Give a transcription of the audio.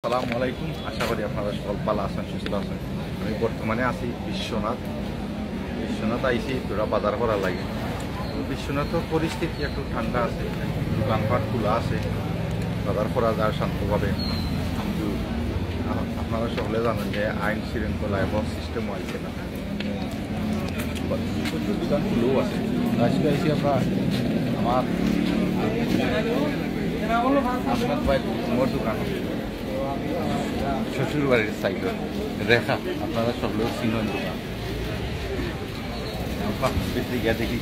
আসসালামু আলাইকুম। আশা করি আপনারা সকল ভালো আছেন, সুস্থ আছেন। আমি বর্তমানে আছি বিশ্বনাথ আইসি তোরা বাজার করা লাগে। বিশ্বনাথের পরিস্থিতি একটু ঠান্ডা আছে, দোকানপাট খোলা আছে, বাজার করা যায় শান্তভাবে। কিন্তু আপনারা সকলে জানেন যে আইন শৃঙ্খলা এবং সিস্টেম আছে না, দোকান খুলেও আছে। আজকে আইসি আপনার আমার আপনার ভাই মোর দোকান শ্বশুর বাড়ির সাইকেল রেখা, আপনারা সকলেও চিনেন দোকান। বেশি গিয়ে দেখি